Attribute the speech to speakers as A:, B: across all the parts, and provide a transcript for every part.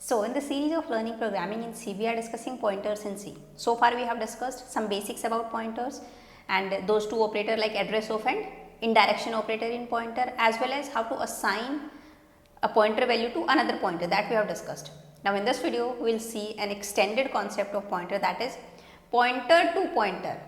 A: So in the series of learning programming in C, we are discussing pointers in C. So far we have discussed some basics about pointers and those two operators like address of and indirection operator in pointer, as well as how to assign a pointer value to another pointer, that we have discussed. Now in this video we will see an extended concept of pointer, that is pointer to pointer,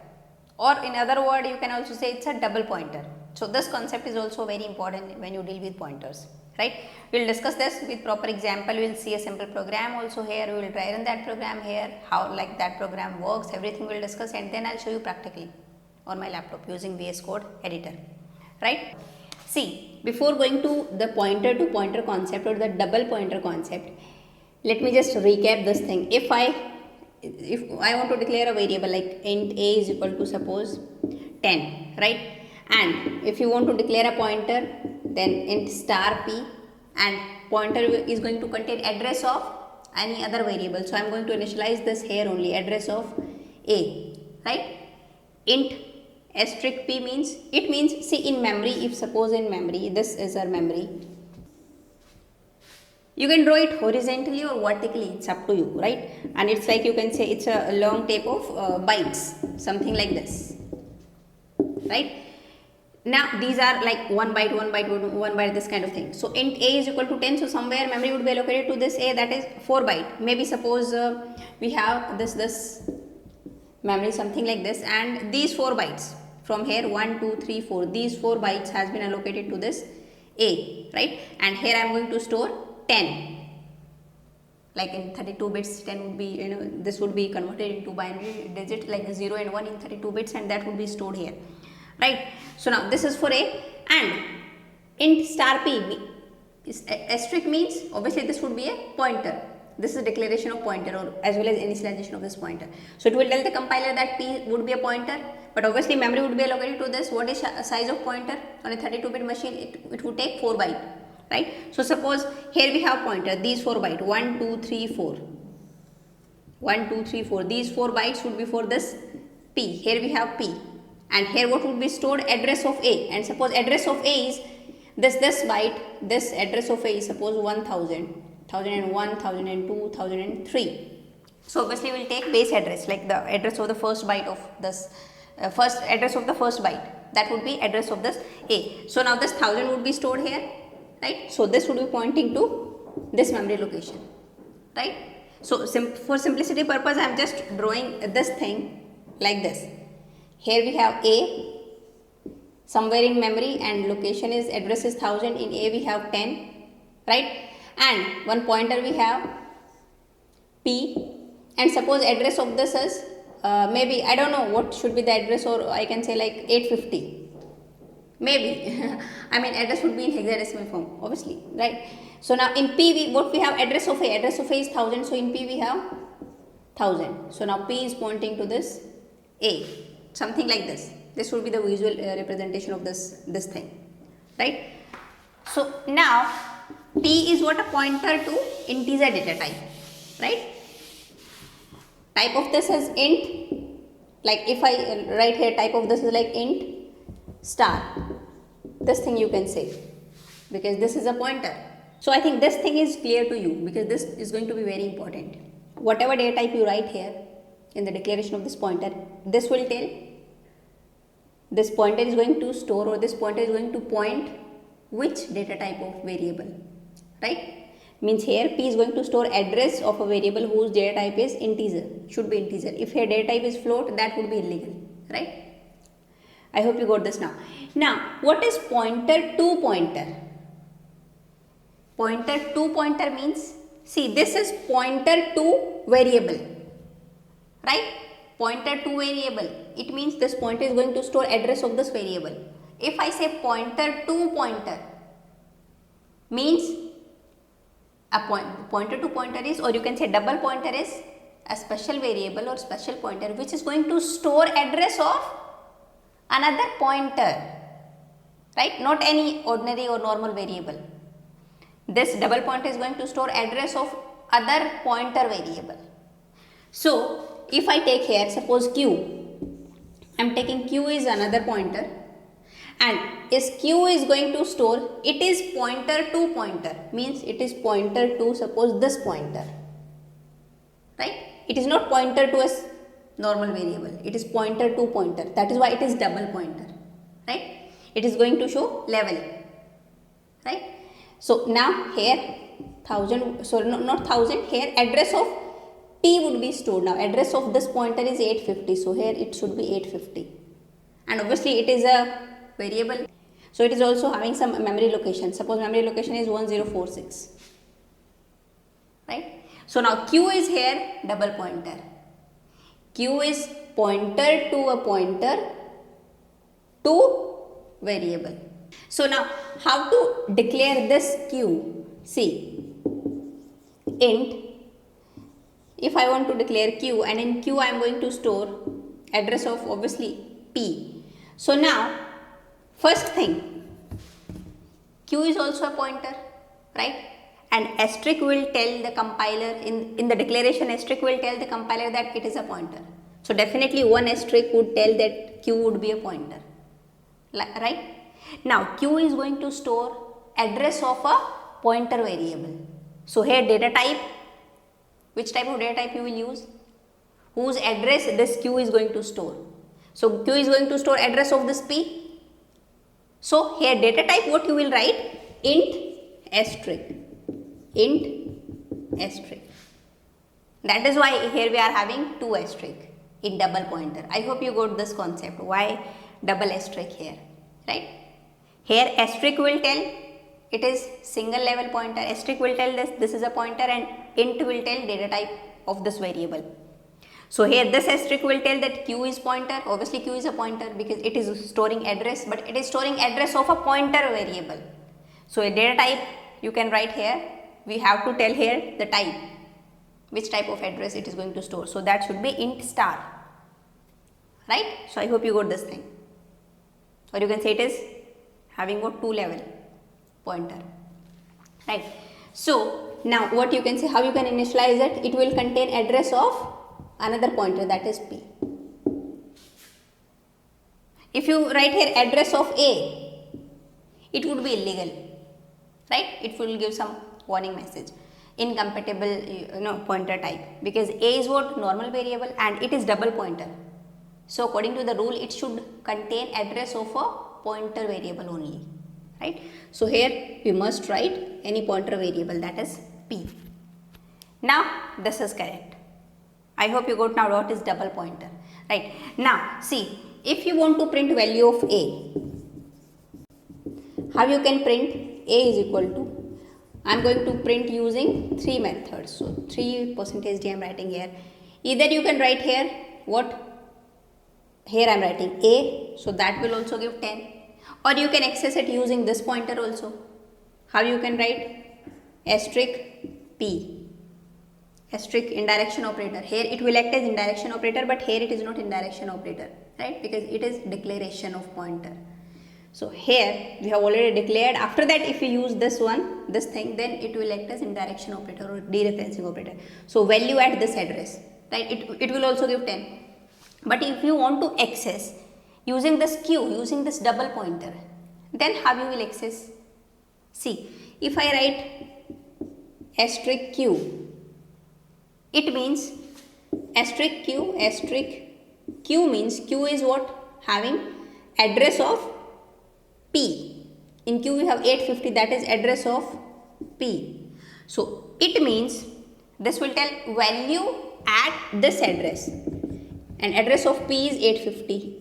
A: or in other word you can also say it's a double pointer. So this concept is also very important when you deal with pointers, right? We will discuss this with proper example. We will see a simple program also here. We will try run that program here, how like that program works, everything we will discuss, and then I will show you practically on my laptop using VS Code editor, right? See, before going to the pointer to pointer concept or the double pointer concept, let me just recap this thing. If I want to declare a variable like int a is equal to suppose 10, right? And if you want to declare a pointer, then int star p, and pointer is going to contain address of any other variable. So I am going to initialize this here only, address of a, right? Int asterisk p means, it means, see, in memory, if suppose in memory, this is our memory, you can draw it horizontally or vertically, it's up to you, right? And it's like, you can say it's a long tape of bytes, something like this, right? Now these are like 1 byte, 1 byte, 1 byte, this kind of thing. So int a is equal to 10, so somewhere memory would be allocated to this a, that is 4 byte. Maybe suppose we have this memory, something like this, and these 4 bytes from here 1, 2, 3, 4, these 4 bytes has been allocated to this a, right? And here I am going to store 10. Like in 32 bits, 10 would be, this would be converted into binary digit like 0 and 1 in 32 bits, and that would be stored here, right? So now this is for a, and int star p asterisk means obviously this would be a pointer. This is declaration of pointer, or as well as initialization of this pointer. So it will tell the compiler that p would be a pointer, but obviously memory would be allocated to this. What is size of pointer on a 32-bit machine? It would take 4 byte, right? So suppose here we have pointer, these 4 byte, 1, 2, 3, 4, 1, 2, 3, 4. These 4 bytes would be for this p. Here we have p. And here what would be stored? Address of a. And suppose address of a is this byte, this address of a is suppose 1000, 1001, 1002, 1003. So obviously we will take base address, like the address of the first byte of this, first address of the first byte, that would be address of this a. So now this 1000 would be stored here, right? So this would be pointing to this memory location, right? So for simplicity purpose I am just drawing this thing like this. Here we have a somewhere in memory, and location is address is 1000. In a we have 10, right? And one pointer we have p, and suppose address of this is maybe, I don't know what should be the address, or I can say like 850 maybe. I mean address would be in hexadecimal form obviously, right? So now in p what we have, address of a is 1000, so in p we have 1000. So now p is pointing to this a, something like this. This would be the visual representation of this thing, right? So now p is what? A pointer to integer data type, right? Type of this is int, like if I write here, type of this is like int star, this thing you can say, because this is a pointer. So I think this thing is clear to you, because this is going to be very important. Whatever data type you write here in the declaration of this pointer, this will tell this pointer is going to store, or this pointer is going to point which data type of variable, right? Means here p is going to store address of a variable whose data type is integer, should be integer. If here data type is float, that would be illegal, right? I hope you got this now. Now what is pointer to pointer? Pointer to pointer means, see, this is pointer to variable, right? Pointer to variable, it means this pointer is going to store address of this variable. If I say pointer to pointer, means a pointer to pointer is, or you can say double pointer is a special variable or special pointer which is going to store address of another pointer, right? Not any ordinary or normal variable. This double pointer is going to store address of other pointer variable. So if I take here, suppose q, I am taking q is another pointer, and is q is going to store, it is pointer to pointer, means it is pointer to suppose this pointer, right? It is not pointer to a normal variable, it is pointer to pointer, that is why it is double pointer, right? It is going to show level, right? So now here 1000, sorry, not 1000, here address of t would be stored. Now address of this pointer is 850, so here it should be 850, and obviously it is a variable, so it is also having some memory location. Suppose memory location is 1046, right? So now q is here double pointer, q is pointer to a pointer to variable. So now how to declare this q? See, int, if I want to declare q, and in q I am going to store address of obviously p. So now first thing, q is also a pointer, right? And asterisk will tell the compiler, in the declaration asterisk will tell the compiler that it is a pointer. So definitely one asterisk would tell that q would be a pointer, right? Now q is going to store address of a pointer variable. So here data type, which type of data type you will use? Whose address this q is going to store? So q is going to store address of this p. So here data type, what you will write? Int asterisk, int asterisk. That is why here we are having two asterisk in double pointer. I hope you got this concept, why double asterisk here, right? Here asterisk will tell it is single level pointer, asterisk will tell this is a pointer, and int will tell data type of this variable. So here this asterisk will tell that q is pointer, obviously q is a pointer because it is storing address, but it is storing address of a pointer variable. So a data type you can write here, we have to tell here the type, which type of address it is going to store. So that should be int star, right? So I hope you got this thing, or you can say it is having got two level pointer, right? So now what you can say, how you can initialize it? It will contain address of another pointer, that is p. If you write here address of a, it would be illegal, right? It will give some warning message, incompatible pointer type, because a is what? Normal variable, and it is double pointer. So according to the rule, it should contain address of a pointer variable only, right? So here we must write any pointer variable, that is p. Now this is correct. I hope you got now what is double pointer, right? Now see, if you want to print value of a, how you can print? A is equal to, I am going to print using three methods. So 3% d I am writing here. Either you can write here what? Here I am writing a, so that will also give 10, or you can access it using this pointer also. How you can write? Asterisk p, asterisk indirection operator. Here it will act as indirection operator, but here it is not indirection operator, right? Because it is declaration of pointer. So here we have already declared. After that, if you use this one, this thing, then it will act as indirection operator or dereferencing operator. So value at this address, right? It will also give 10. But if you want to access using this q, using this double pointer, then how you will access? See, if I write asterisk q, it means asterisk q means q is what? Having address of p. In q we have 850, that is address of p. So it means this will tell value at this address, and address of p is 850.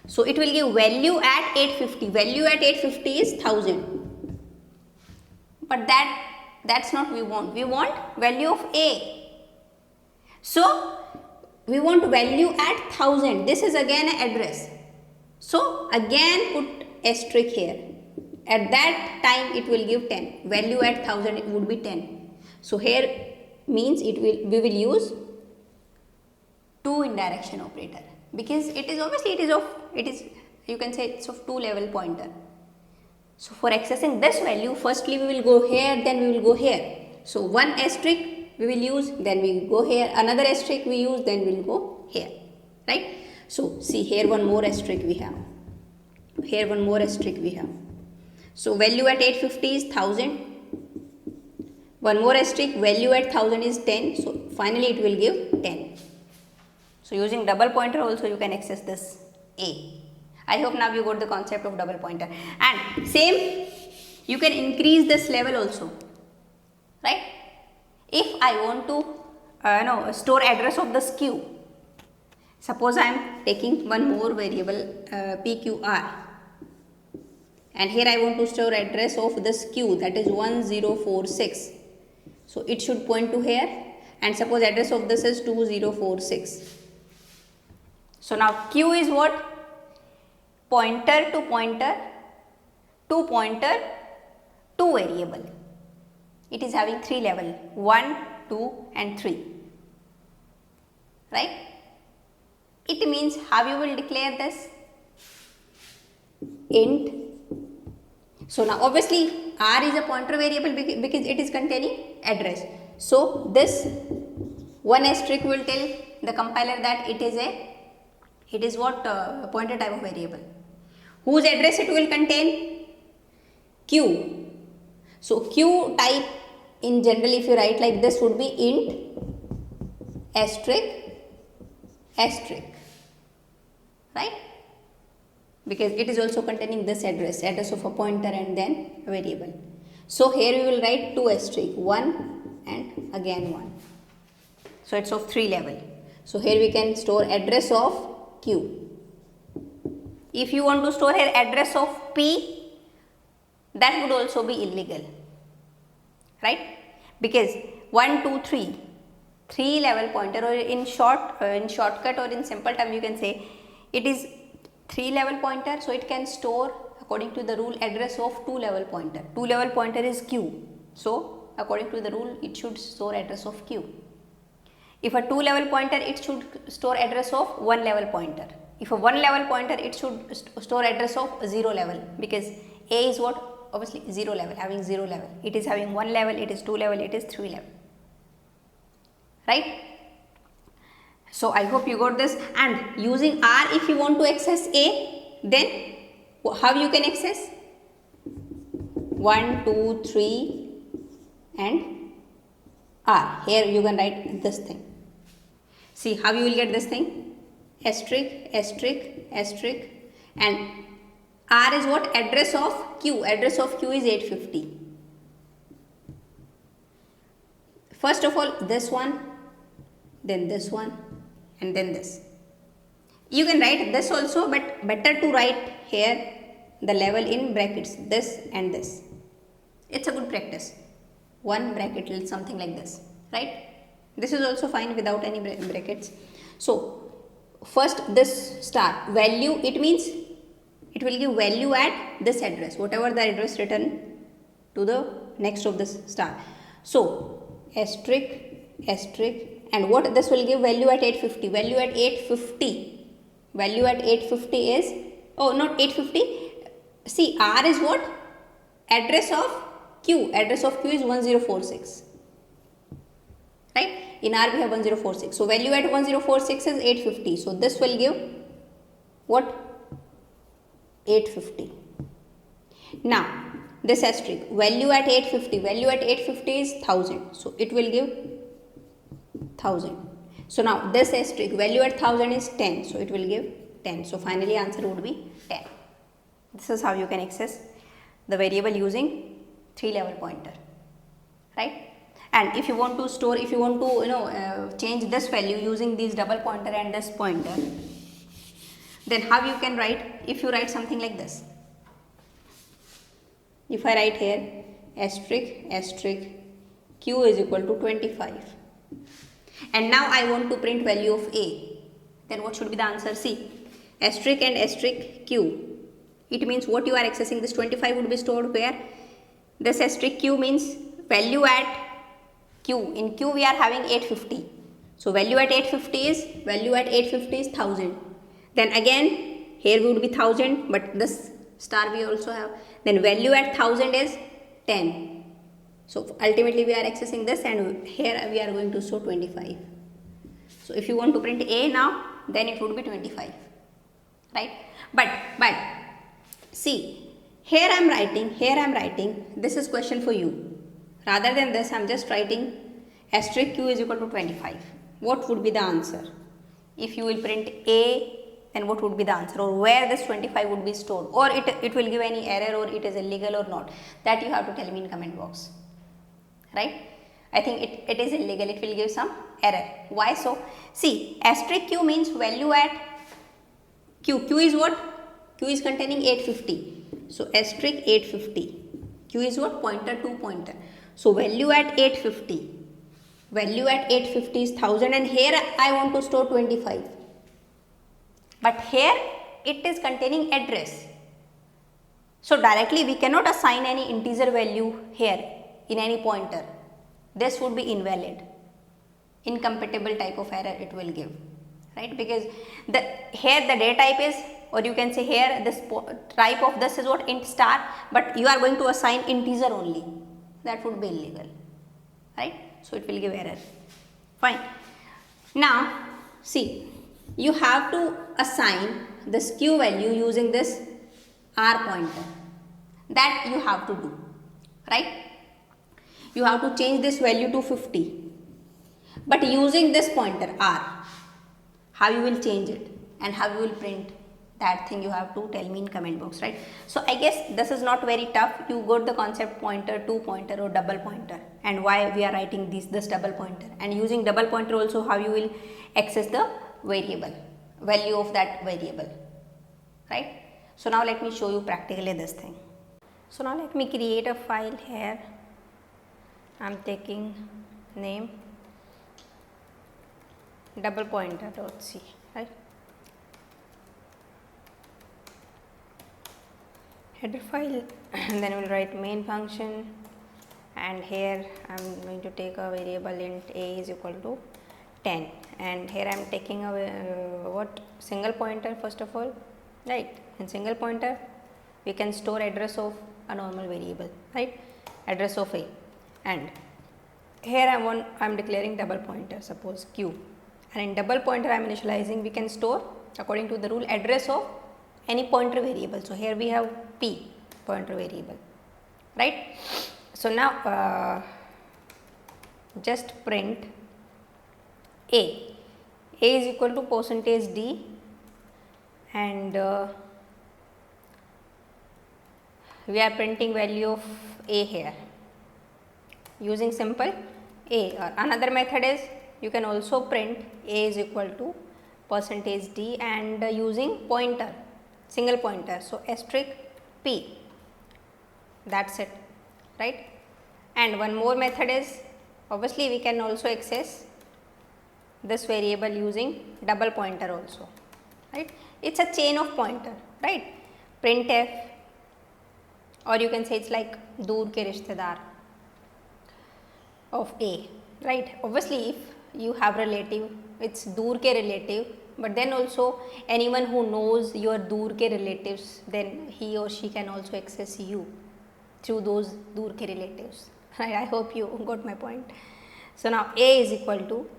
A: So it will give value at 850. Value at 850 is 1000. But that's not we want. We want value of a. So we want value at 1000. This is again an address. So again put asterisk here. At that time it will give 10. Value at 1000 it would be 10. So here means we will use two indirection operator, because it is obviously you can say it's of two level pointer. So for accessing this value, firstly we will go here, then we will go here. So one asterisk we will use, then we will go here, another asterisk we use, then we will go here, right? So see here one more asterisk we have. Here one more asterisk we have. So value at 850 is 1000. One more asterisk, value at 1000 is 10. So finally it will give 10. So using double pointer also you can access this A. I hope now you got the concept of double pointer. And same, you can increase this level also, right? If I want to store address of this queue, suppose I am taking one more variable PQR, and here I want to store address of this queue, that is 1046. So it should point to here, and suppose address of this is 2046. So now queue is what? Pointer to pointer, to pointer, to variable. It is having 3 level, 1, 2 and 3, right? It means how you will declare this? Int. So now obviously R is a pointer variable because it is containing address. So this one asterisk will tell the compiler that it is what pointer type of variable. Whose address it will contain? Q. So Q type in general, if you write like this, would be int asterisk asterisk, right? Because it is also containing this address of a pointer and then a variable. So here we will write 2 asterisk, 1 and again 1. So it's of 3 level. So here we can store address of Q. If you want to store here address of P, that would also be illegal, right? Because 1, 2, 3, 3 level pointer, or in shortcut or in simple term you can say it is 3 level pointer, so it can store according to the rule address of 2 level pointer. 2 level pointer is Q, so according to the rule it should store address of Q. If a 2 level pointer, it should store address of 1 level pointer. If a 1 level pointer, it should store address of 0 level, because A is what? Obviously 0 level, having 0 level. It is having 1 level, it is 2 level, it is 3 level, right? So I hope you got this. And using R, if you want to access A, then how you can access? 1, 2, 3 and R. Here you can write this thing. See how you will get this thing? Asterisk, asterisk, asterisk, and R is what? Address of Q. Address of Q is 850. First of all, this one, then this one, and then this. You can write this also, but better to write here the level in brackets, this and this. It's a good practice. One bracket, something like this, right? This is also fine without any brackets. So first this star value, it means it will give value at this address, whatever the address written to the next of this star. So asterisk, asterisk, and what this will give? Value at 850. Value at 850. Value at 850 is, oh, not 850. See, R is what? Address of Q. Address of Q is 1046. Right? In R we have 1046. So value at 1046 is 850. So this will give what? 850. Now this asterisk, value at 850. Value at 850 is 1000. So it will give 1000. So now this asterisk, value at 1000 is 10. So it will give 10. So finally answer would be 10. This is how you can access the variable using 3 level pointer, right? And if you want to store, if you want to change this value using these double pointer and this pointer, then how you can write? If you write something like this, if I write here asterisk, asterisk, Q is equal to 25, and now I want to print value of A, then what should be the answer? See, asterisk and asterisk Q, it means what you are accessing, this 25 would be stored where? This asterisk Q means value at Q. In Q we are having 850. So value at 850 is, value at 850 is 1000. Then again here would be 1000, but this star we also have. Then value at 1000 is 10. So ultimately we are accessing this, and here we are going to store 25. So if you want to print A now, then it would be 25, right? But see, here I am writing, this is question for you. Rather than this, I am just writing asterisk q is equal to 25. What would be the answer? If you will print A, then what would be the answer, or where this 25 would be stored, or it will give any error, or it is illegal or not, that you have to tell me in comment box, right? I think it is illegal, it will give some error. Why so? See, asterisk q means value at q is what? Q is containing 850. So asterisk 850. Q is what? Pointer to pointer. So value at 850. Value at 850 is 1000, and here I want to store 25. But here it is containing address. So directly we cannot assign any integer value here in any pointer. This would be invalid. Incompatible type of error it will give, right? Because here the data type is, or you can say here this type of this is what? Int star, but you are going to assign integer only. That would be illegal, right? So it will give error. Fine. Now see, you have to assign this q value using this r pointer. That you have to do, right? You have to change this value to 50, but using this pointer r. How you will change it and how you will print, that thing you have to tell me in comment box, right? So I guess this is not very tough. You got the concept pointer, to pointer, or double pointer, and why we are writing this double pointer, and using double pointer also how you will access the variable, value of that variable, right? So now let me show you practically this thing. So now let me create a file here. I am taking name double pointer.c, right? Header file, and then we will write main function, and here I am going to take a variable int a is equal to 10, and here I am taking a single pointer first of all, right? In single pointer we can store address of a normal variable, right? Address of a, and here I am declaring double pointer, suppose q, and in double pointer I am initializing, we can store according to the rule address of any pointer variable. So here we have p, pointer variable, right? So now just print a is equal to %d, and we are printing value of a here using simple a. Or another method is, you can also print a is equal to %d and using pointer, single pointer, so asterisk p, that's it, right? And one more method is, obviously we can also access this variable using double pointer also, right? It's a chain of pointer, right? Printf, or you can say it's like dur ke rishtedar of a, right? Obviously if you have relative, it's dur ke relative, but then also anyone who knows your dur ke relatives, then he or she can also access you through those dur ke relatives, right? I hope you got my point. So now a is equal to,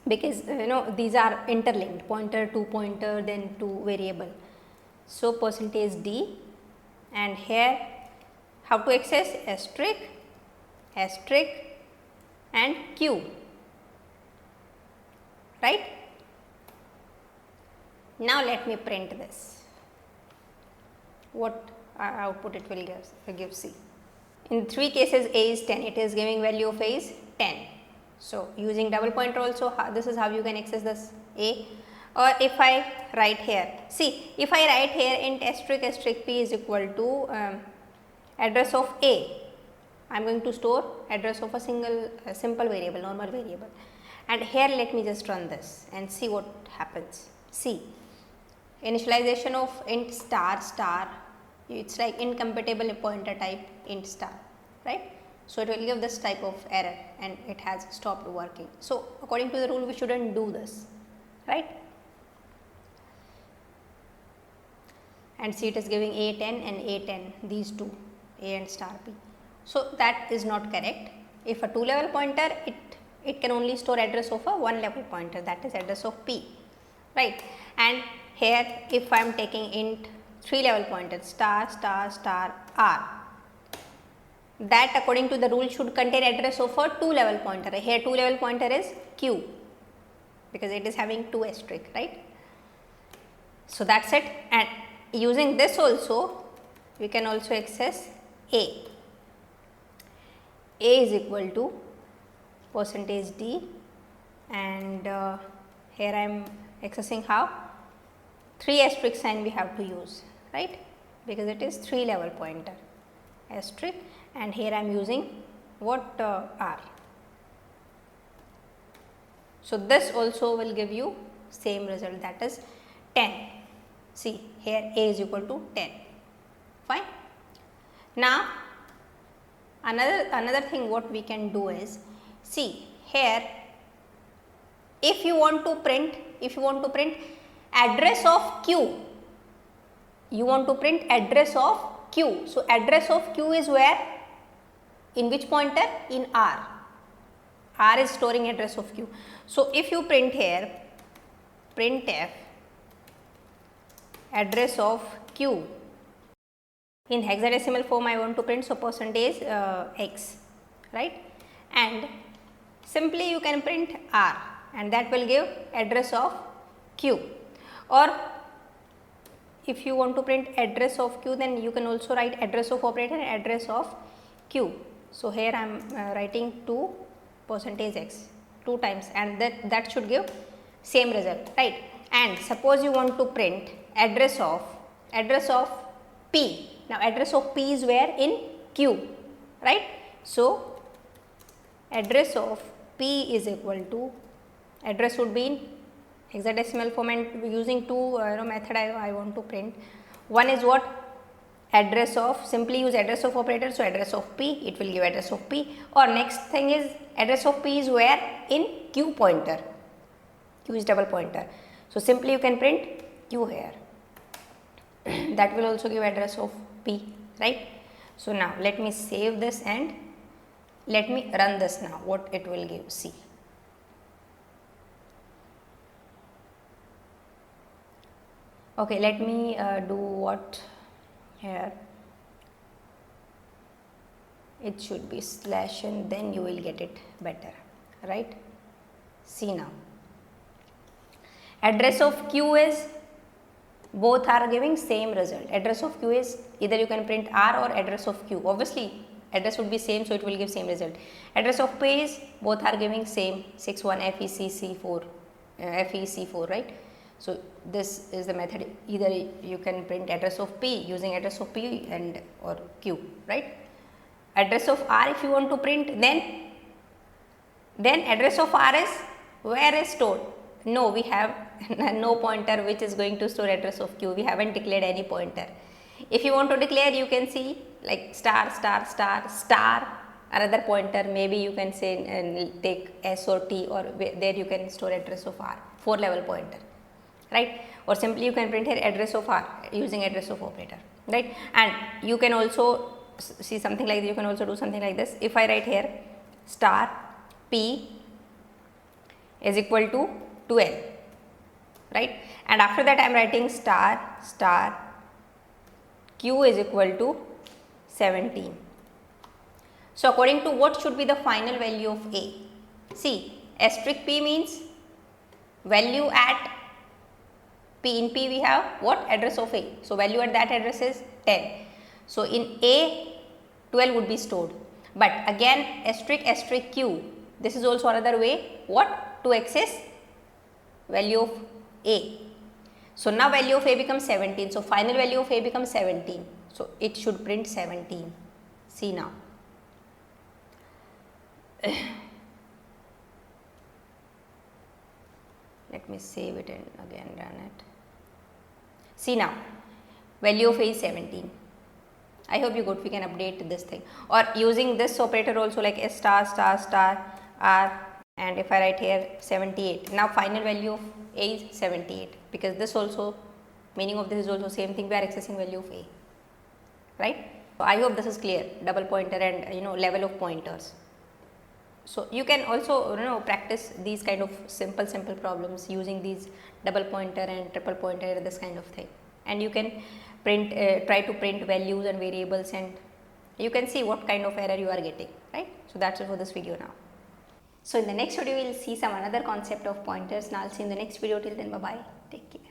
A: because these are interlinked, pointer to pointer, then to variable, so %d, and here how to access asterisk, asterisk and q, right? Now let me print this, what output it will give. See, in 3 cases a is 10, it is giving value of a is 10. So using double pointer also, this is how you can access this a. Or if I write here, see, if I write here int asterisk asterisk p is equal to address of a, I am going to store address of a simple variable, normal variable, and here let me just run this and see what happens. See, initialization of int star star, it's like incompatible pointer type int star, right? So it will give this type of error and it has stopped working. So according to the rule we shouldn't do this, right? And see, it is giving a10 and a10, these two, a and star p. So that is not correct. If a 2-level pointer, it can only store address of a 1-level pointer, that is address of p, right? And here if I am taking int 3 level pointer star star star r, that according to the rule should contain address of a 2 level pointer. Here 2 level pointer is q because it is having 2 asterisk, right. So, that is it, and using this also we can also access a. A is equal to percentage d, and here I am accessing how 3 asterisk sign we have to use, right, because it is 3 level pointer asterisk, and here I am using what r. So, this also will give you same result, that is 10. See here a is equal to 10, fine. Now, another thing what we can do is, see here if you want to print address of q, you want to print address of q. So, address of q is where, in which pointer, in r. R is storing address of q. So, if you print here printf address of q in hexadecimal form, I want to print, so percentage x, right, and simply you can print r, and that will give address of q. Or if you want to print address of q, then you can also write address of operator and address of q. So, here I am writing 2 percentage x 2 times, and that should give same result, right. And suppose you want to print address of p. Now, address of p is where, in q, right. So, address of p is equal to, address would be in hexadecimal form, and using 2 method I want to print. One is what, address of, simply use address of operator. So, address of p, it will give address of p, or next thing is address of p is where, in q pointer, q is double pointer. So, simply you can print q here, that will also give address of p, right. So, now let me save this and let me run this now, what it will give, see. Okay, let me do what here, it should be slash and then you will get it better, right. See now, address of q is, both are giving same result. Address of q is either you can print r or address of q, obviously address would be same, so it will give same result. Address of p is, both are giving same 61 FEC4, FEC4, right. So, this is the method, either you can print address of p using address of p and or q, right. Address of r, if you want to print, then address of r is where is stored. No, we have no pointer which is going to store address of q, we haven't declared any pointer. If you want to declare, you can see like star star star star another pointer, maybe you can say and take s or t, or there you can store address of r, 4 level pointer, right. Or simply you can print here address of r using address of operator, right. And you can also see something like this, you can also do something like this. If I write here star p is equal to 12, right, and after that I am writing star star q is equal to 17. So, according to what should be the final value of a? See, asterisk p means value at p, in p we have what, address of a. So, value at that address is 10. So, in a 12 would be stored, but again asterisk q, this is also another way what, to access value of a. So, now value of a becomes 17. So, final value of a becomes 17. So, it should print 17. See now. Let me save it and again run it. See now, value of a is 17. I hope you got, we can update this thing, or using this operator also, like s star star star r, and if I write here 78, now final value of a is 78, because this also, meaning of this is also same thing, we are accessing value of a, right. So, I hope this is clear, double pointer and level of pointers. So, you can also practice these kind of simple problems using these double pointer and triple pointer, this kind of thing, and you can try to print values and variables, and you can see what kind of error you are getting, right? So that's it for this video now. So in the next video, we'll see some another concept of pointers. Now I'll see you in the next video. Till then, bye bye. Take care.